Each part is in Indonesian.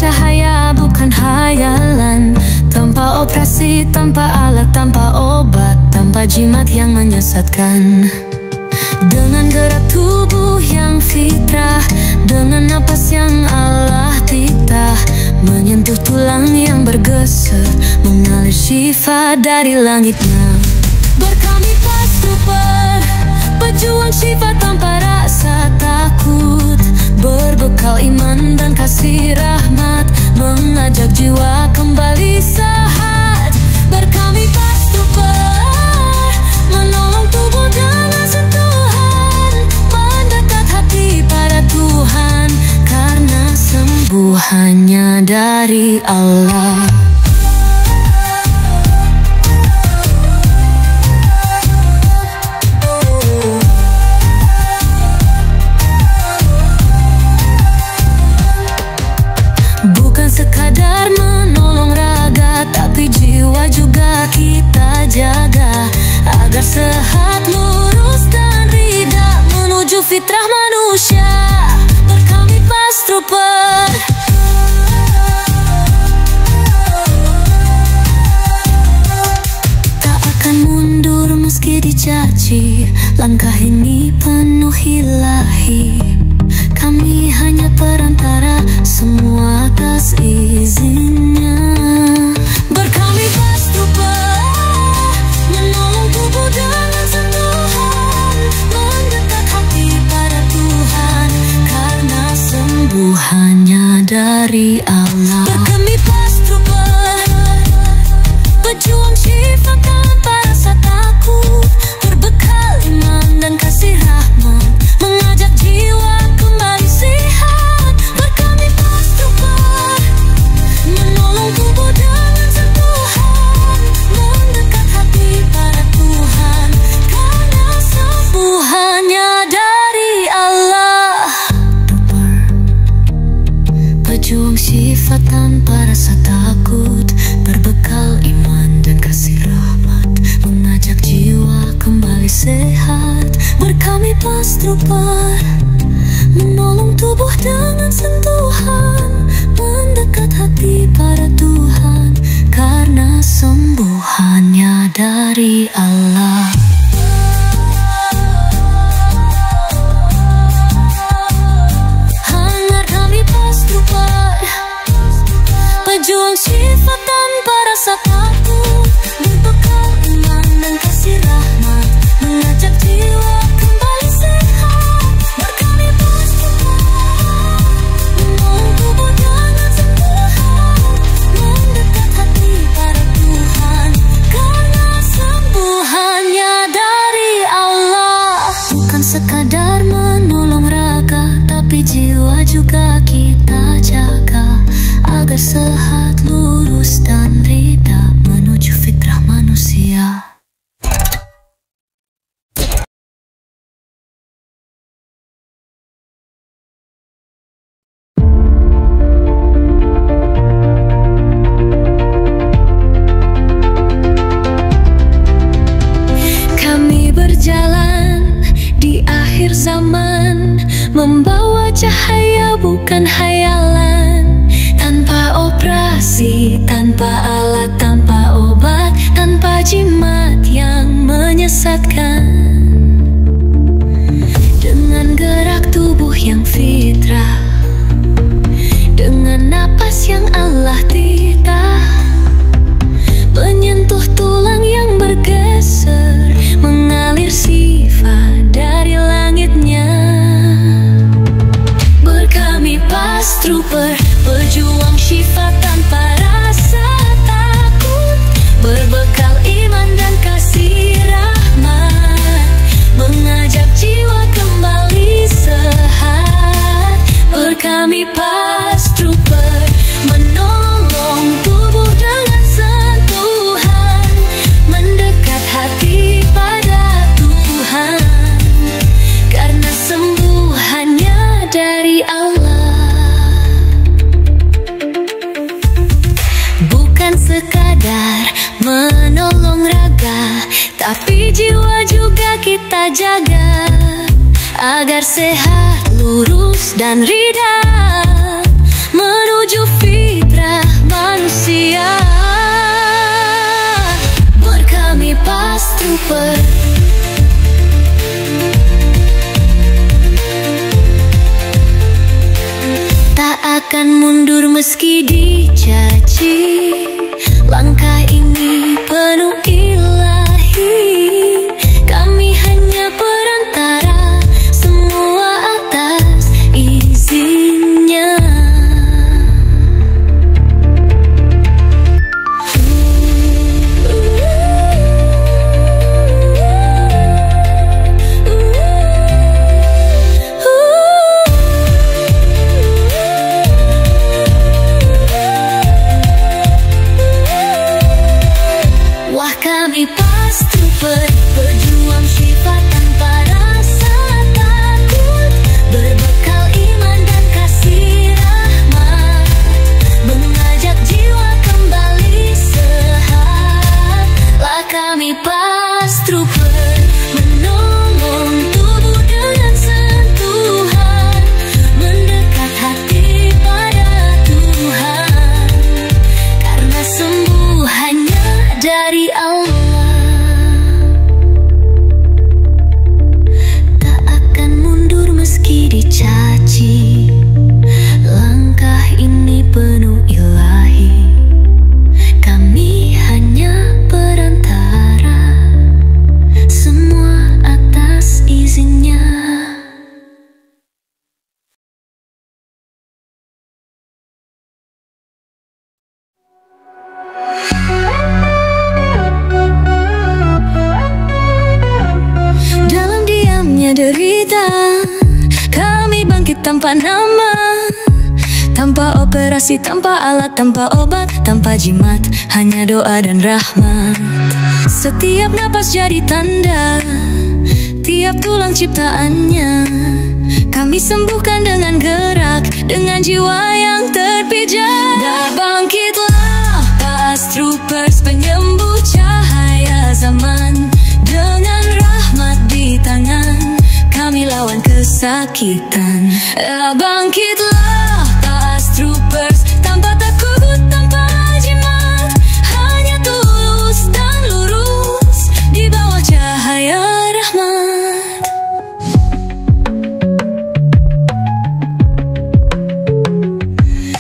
cahaya bukan hayalan, tanpa operasi, tanpa alat, tanpa obat, tanpa jimat yang menyesatkan. Dengan gerak tubuh yang fitrah, dengan napas yang Allah titah, menyentuh tulang yang bergeser, mengalir syifa dari langitnya. Berkami pas trooper, pejuang syifa tanpa rasa takut, berbekal iman dan kasih rahmat, mengajak jiwa kembali sehat. Berkami pas trooper, menolong tubuh dengan sentuhan, mendekat hati pada Tuhan, karena sembuh hanya dari Allah. Sekadar menolong raga, tapi jiwa juga kita jaga, agar sehat, lurus dan rida, menuju fitrah manusia. Berkami pas trooper, tak akan mundur meski dicaci, langkah ini penuh ilahi. Kami hanya perantara, semua atas izinnya. Berkami pas trooper, menolong tubuh dengan sentuhan, mendekat hati pada Tuhan, karena sembuh hanya dari Allah. Berkami pas trooper, pejuang syifa tanpa rasa takut, berbekal iman dan kasih rahmat, mengajak jiwa kembali sehat. Berkami pas trooper, menolong tubuh dengan sentuhan, mendekat hati pada Tuhan, karena sembuh hanya dari Allah. Pejuang syifa tanpa rasa takut, berbekal iman dan kasih rahmat, mengajak jiwa kembali sehat. Berkami pas trooper, menolong tubuh dengan sentuhan, mendekat hati pada Tuhan, karena sembuh hanya dari Allah. Hangat kami pas trooper, pejuang syifa tanpa rasa takut, berbekal iman dan kasih rahmat, mengajak jiwa kembali sehat. Berkami pas trooper, menolong tubuh dengan sentuhan, mendekat hati pada Tuhan, karena sembuh hanya dari Allah. Bukan sekadar menolong raga, tapi jiwa juga kita jaga, agar sehat, lurus dan rida, menuju fitrah manusia. Kami berjalan di akhir zaman, membawa cahaya bukan hayalan, tanpa operasi, tanpa alat, tanpa obat, tanpa jimat yang menyesatkan. Dengan gerak tubuh yang fitrah, dengan napas yang Allah titah, menyentuh tulang yang bergeser, mengalir sifat dari langitnya. Berkami pas trooper, pejuang syifa tanpa rasa takut, berbekal iman dan kasih rahmat, mengajak jiwa kembali sehat. Berkami pas trooper, menolong tubuh dengan sentuhan, mendekat hati pada Tuhan, karena sembuh hanya dari Allah. Bukan sekadar menolong raga, tapi jiwa juga kita jaga, agar sehat, lurus dan rida, menuju manusia. Buat kami Pas Trooper, tak akan mundur meski dicaci. Langkah ini penuh ilahi, kami hanya perantara, semua atas izinnya. Wah kami Pas Trooper, berjuang sifat tanpa rasa takut, berbekal iman dan kasih rahmat, mengajak jiwa kembali sehat. Lah kami Pas Trooper, menolong tubuh dengan sentuhan, mendekat hati pada Tuhan, karena sembuh hanya dari Allah. Tak akan mundur meski dicaci, langkah ini penuh ilahi, kami hanya perantara, semua atas izinnya. Dalam diamnya derita, kami bangkit tanpa nama, tanpa operasi, tanpa alat, tanpa obat, tanpa jimat, hanya doa dan rahmat. Setiap napas jadi tanda, tiap tulang ciptaannya kami sembuhkan dengan gerak, dengan jiwa yang terpijak. Dah bangkitlah Pas Troopers, penyembuh cahaya zaman, dengan rahmat di tangan kami lawan kesakitan. Bangkitlah Pas Troopers, tanpa takut, tanpa jimat, hanya tulus dan lurus di bawah cahaya rahmat.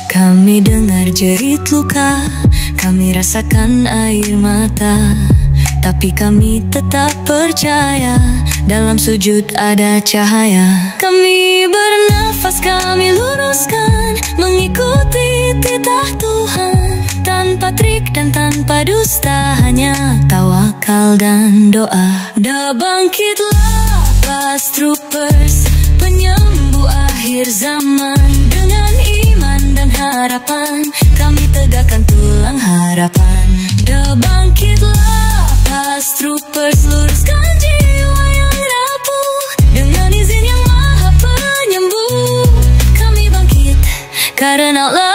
Kami dengar jerit luka, kami rasakan air mata, tapi kami tetap percaya, dalam sujud ada cahaya. Kami bernafas, kami luruskan, mengikuti titah Tuhan, tanpa trik dan tanpa dusta, hanya tawakal dan doa. Dah bangkitlah Pas Troopers, penyembuh akhir zaman, dengan iman dan harapan kami tegakkan tulang harapan. Dah bangkitlah Pas Troopers, luruskan jiwa yang rapuh, dengan izin yang maha penyembuh kami bangkit karena Allah.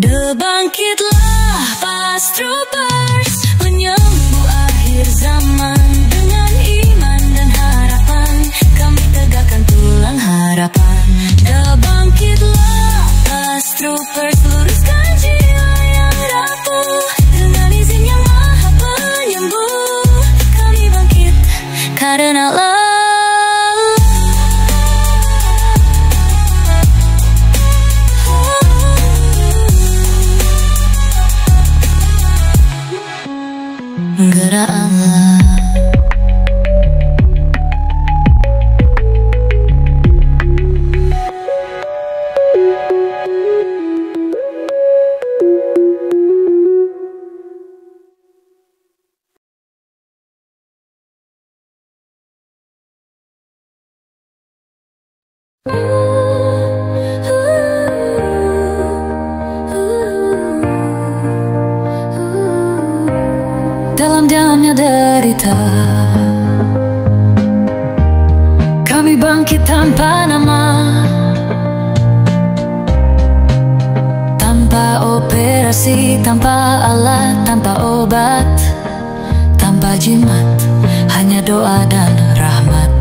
Dah bangkitlah Pas Troopers, penyembuh akhir zaman, dengan iman dan harapan kami tegakkan tulang harapan. Dah bangkitlah Pas Troopers, luruskan jiwa yang rapuh, dengan izin yang maha penyembuh kami bangkit karena Allah. Gerak Allah. Dalam diamnya derita, kami bangkit tanpa nama, operasi, tanpa alat, tanpa obat, tanpa jimat, hanya doa dan rahmat.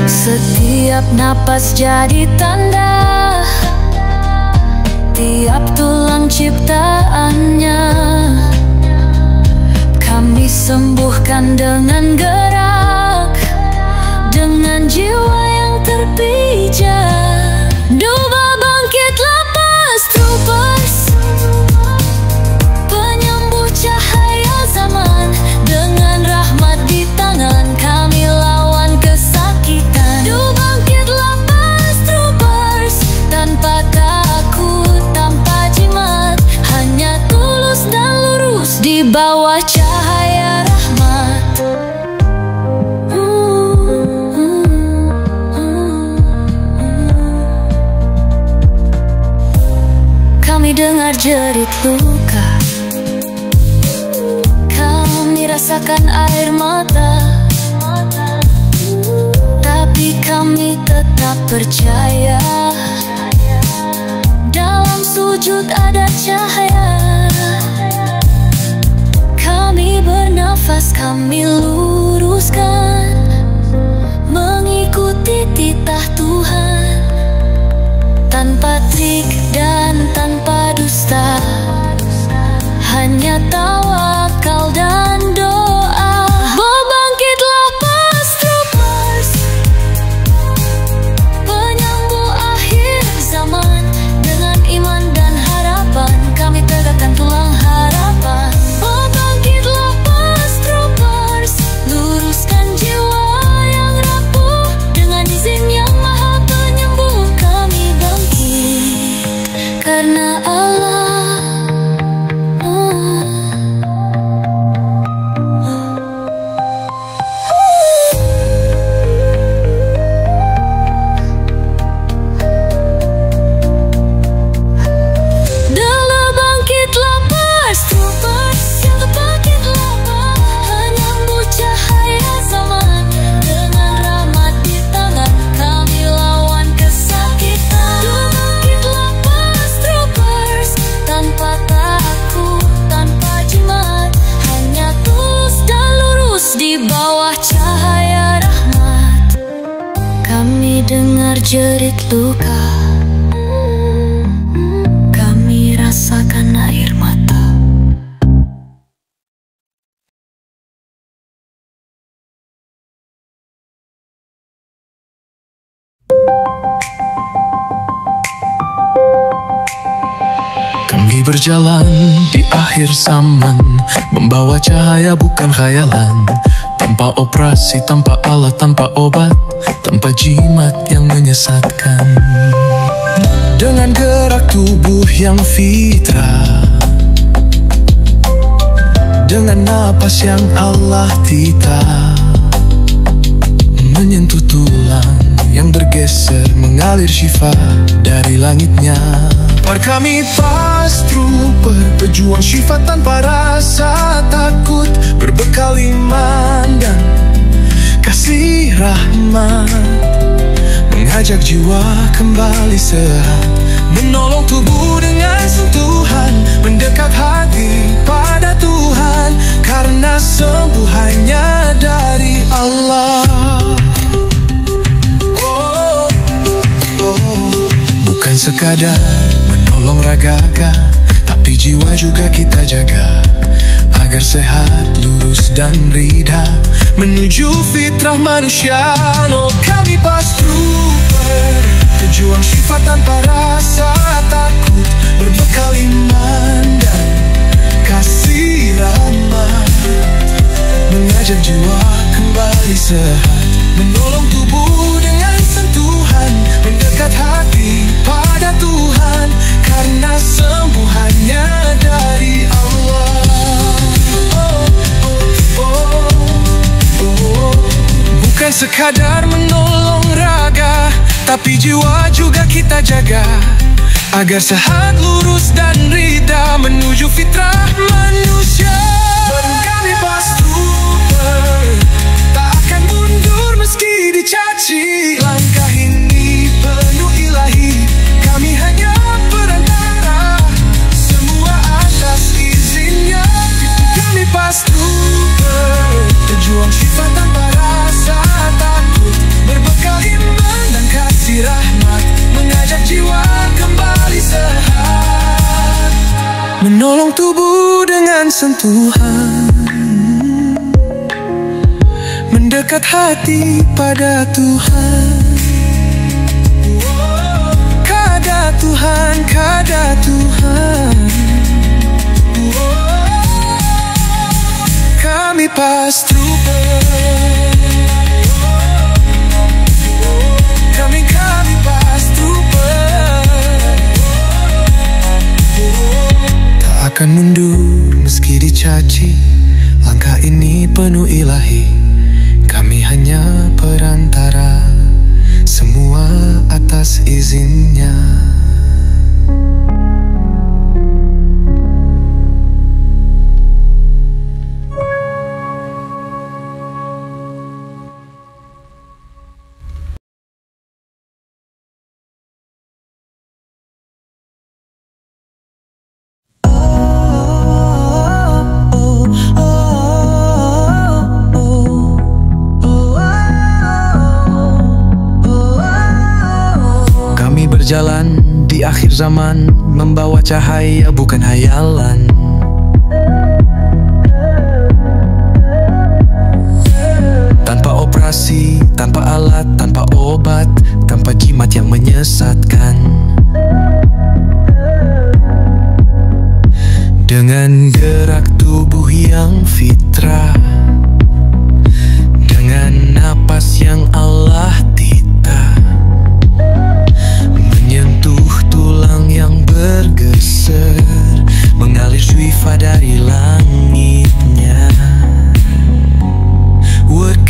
Setiap napas jadi tanda, tiap tulang ciptaannya kami sembuhkan dengan gerak, dengan jiwa yang terpijak. Doa bangkitlah Past Troopers, penyembuh cahaya zaman. Dengan rahmat di tangan kami lawan kesakitan. Doa bangkitlah Past Troopers, tanpa takut, tanpa jimat, hanya tulus dan lurus di bawah cahaya rahmat. Kami dengar jerit luka, kami rasakan air mata, tapi kami tetap percaya. Dalam sujud ada cahaya. Kami bernafas, kami luruskan, mengikuti titah Tuhan, tanpa trik dan tanpa dusta, hanya tawakal dan doa. Bangkitlah Past Troopers, penyembuh akhir zaman. Dengan iman dan harapan kami tegakkan tulang harapan. Bangkitlah Past Troopers, luruskan jiwa yang rapuh. Dengan izin yang maha penyembuh kami bangkit karena Allah. Dala bangkitlah Past Troopers, yang bangkit lama, penyembuh cahaya zaman. Dengan rahmat di tangan kami lawan kesakitan. Dala bangkitlah Past Troopers, tanpa takut, tanpa jimat, hanya tulus dan lurus di bawah cahaya rahmat. Kami dengar jerit luka, kami rasakan air mata. Kami berjalan di akhir zaman, membawa cahaya bukan khayalan. Tanpa operasi, tanpa alat, tanpa obat, tanpa jimat yang menyesatkan. Dengan gerak tubuh yang fitrah, dengan napas yang Allah titah, menyentuh tulang yang bergeser, mengalir syifa dari langitnya. Par kami Past Trooper, pejuang syifa tanpa rasa takut, berbekal iman dan kasih rahmat, mengajak jiwa kembali sehat, menolong tubuh dengan sentuhan, mendekat hati pada Tuhan, karena sembuh hanya dari Allah. Bukan sekadar menolong ragaga, tapi jiwa juga kita jaga, agar sehat, lurus dan rida, menuju fitrah manusia. Oh, kami Past Trooper, pejuang syifa tanpa rasa takut, berbekal iman dan kasih rahmat, mengajak jiwa kembali sehat, menolong tubuh dengan sentuhan, mendekat hati pada Tuhan, karena sembuh hanya dari Allah. Bukan sekadar menolong raga, tapi jiwa juga kita jaga, agar sehat, lurus dan rida, menuju fitrah manusia. Bareng kami Past Trooper, tak akan mundur meski dicaci. Langkah ini penuh ilahi, kami hanya perantara, tubuh dengan sentuhan, mendekat hati pada Tuhan. Kada Tuhan, kada Tuhan, kami Past Trooper. Kami Past Trooper. Tak akan mundur meski dicaci, langkah ini penuh ilahi. Kami hanya perantara, semua atas izinnya. Berjalan di akhir zaman, membawa cahaya bukan hayalan. Tanpa operasi, tanpa alat, tanpa obat, tanpa jimat yang menyesatkan. Dengan gerak tubuh yang fitrah, dengan napas yang Allah tita, menyentuh tulang yang bergeser, mengalir syifa dari langitnya.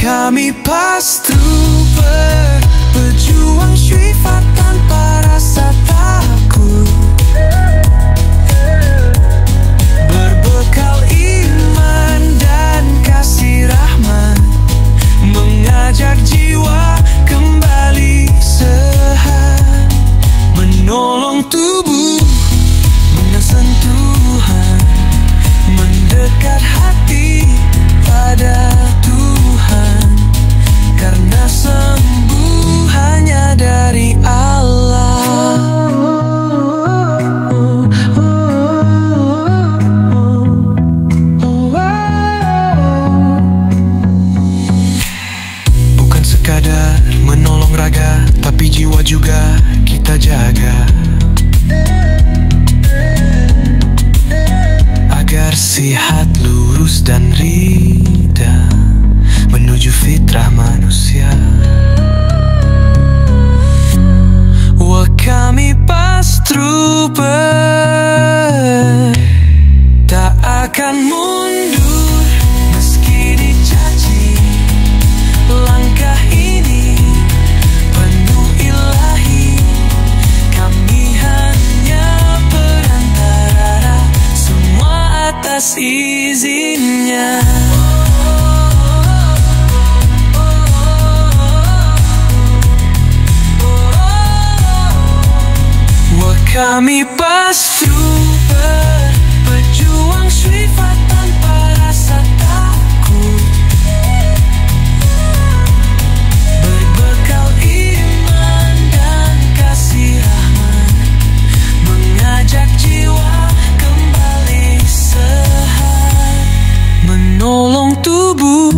Kami Past Trooper, pejuang syifa tanpa rasa takut, berbekal iman dan kasih rahmat, mengajak jiwa kembali sehat, menolong tubuh dengan sentuhan, mendekat hati pada Tuhan, karena sembuh hanya dari Allah. Bukan sekadar menolong raga, tapi jiwa juga kita jaga, agar sihat, lurus dan rida, menuju fitrah manusia. Kami Past Trooper, tak akan mundur meski dicaci. Langkah ini penuh ilahi, kami hanya perantara, semua atas izinnya. Kami Past Trooper, pejuang syifa tanpa rasa takut, berbekal iman dan kasih rahmat, mengajak jiwa kembali sehat, menolong tubuh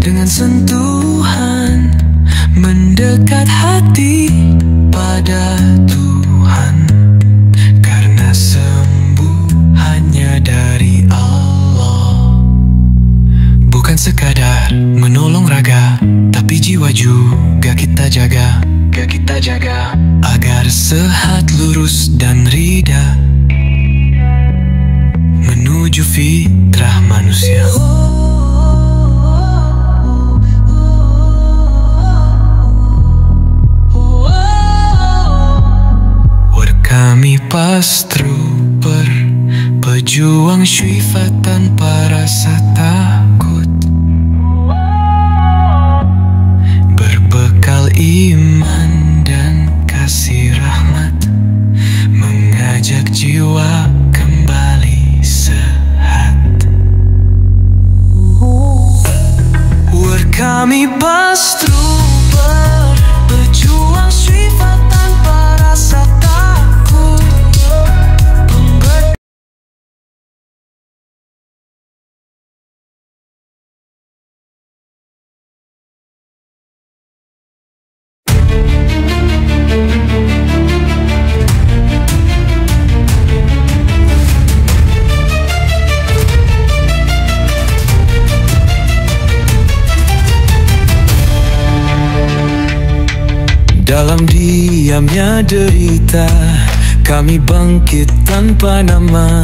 dengan sentuhan, mendekat hati pada Tuhan, karena sembuh hanya dari Allah. Bukan sekadar menolong raga, tapi jiwa juga kita jaga, agar sehat, lurus dan rida, menuju fitrah manusia. Kami Past Trooper, pejuang syifa tanpa rasa takut, berbekal iman dan kasih rahmat, mengajak jiwa kembali sehat. Kami Past Trooper, pejuang syifa tanpa rasa takut. Dalam diamnya derita, kami bangkit tanpa nama,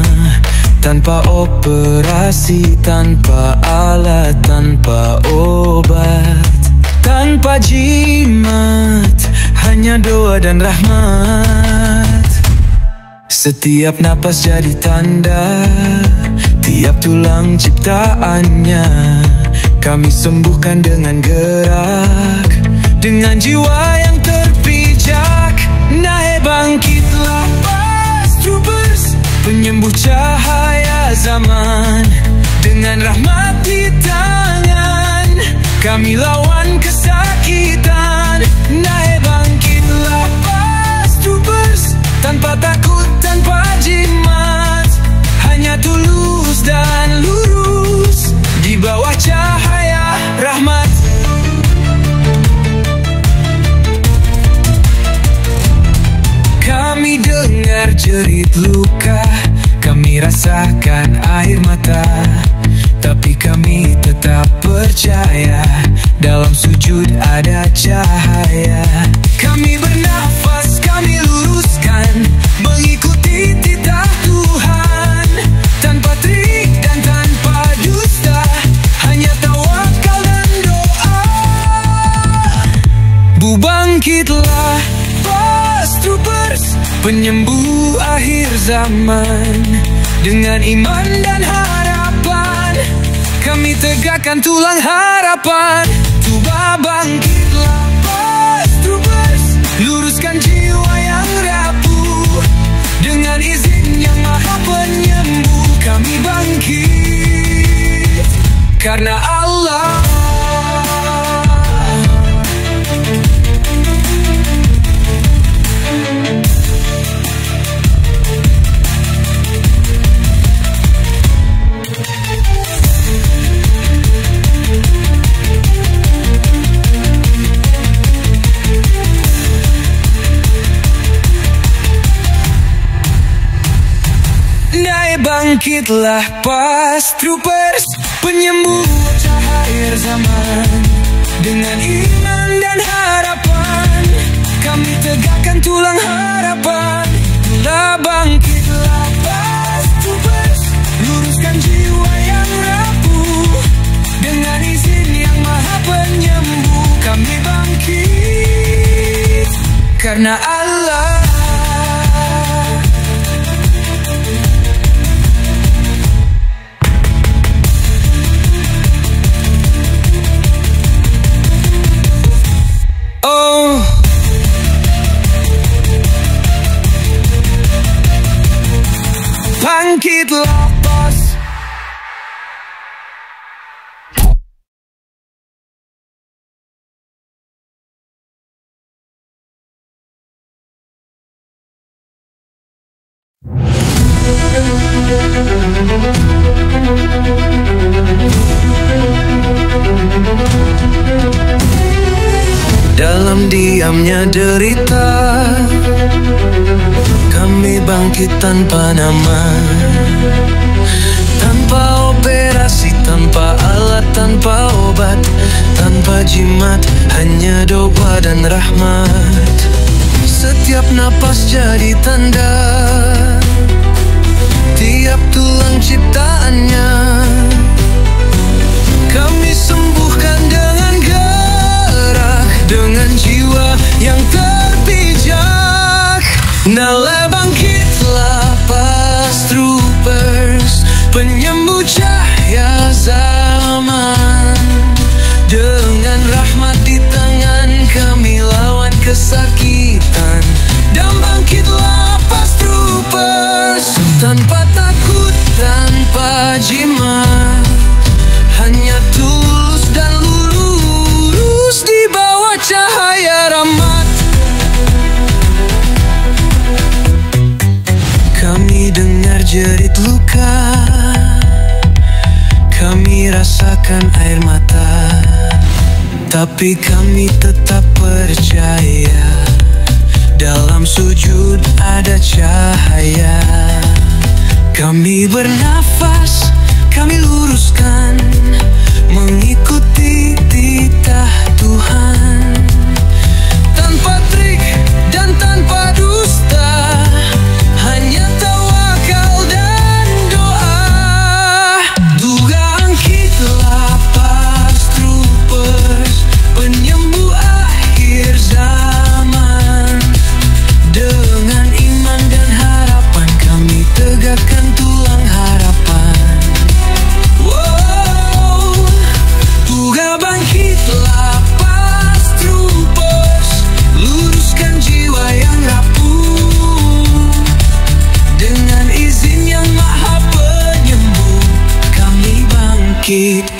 tanpa operasi, tanpa alat, tanpa obat, tanpa jimat, hanya doa dan rahmat. Setiap napas jadi tanda, tiap tulang ciptaannya kami sembuhkan dengan gerak, dengan jiwa yang terpijak. Naik bangkitlah Past Troopers, penyembuh cahaya zaman, dengan rahmat di tangan kami lawan kesakitan. Naik bangkitlah Past Troopers, tanpa takut, tanpa jimat, hanya tulus dan lurus di bawah cahaya rahmat. Kami dengar jerit luka, kami rasakan air mata, tapi kami tetap percaya dalam sujud ada cahaya. Kami bernafas, kami luruskan, mengikuti titah Tuhan, tanpa trik dan tanpa dusta, hanya tawakal dan doa. Bangkitlah Past Troopers, penyembuh akhir zaman, dengan iman dan harapan kami tegakkan tulang harapan. Coba bangkitlah Past Troopers, luruskan jiwa yang rapuh, dengan izin yang maha penyembuh kami bangkit karena Allah. Bangkitlah Past Troopers, penyembuh cahaya zaman, dengan iman dan harapan kami tegakkan tulang harapan. Bangkitlah Past Troopers, luruskan jiwa yang rapuh, dengan izin yang maha penyembuh kami bangkit karena Allah. Bangkitlah Past. Dalam diamnya derita, kami bangkit tanpa nama, tanpa operasi, tanpa alat, tanpa obat, tanpa jimat, hanya doa dan rahmat. Setiap napas jadi tanda, tiap tulang ciptaannya kami sembuhkan dengan gerak, dengan jiwa yang terpijak. Nala bangkitlah Past Troopers, penyembuh cahaya zaman, dengan rahmat di tangan kami lawan kesakitan. Dan bangkitlah Past Troopers, tanpa takut, tanpa jimat, hanya tulus dan lurus di bawah cahaya rahmat. Kami dengar jerit luka, kami rasakan air mata, tapi kami tetap percaya dalam sujud ada cahaya. Kami bernafas, kami luruskan, mengikuti titah Tuhan, tanpa sakit.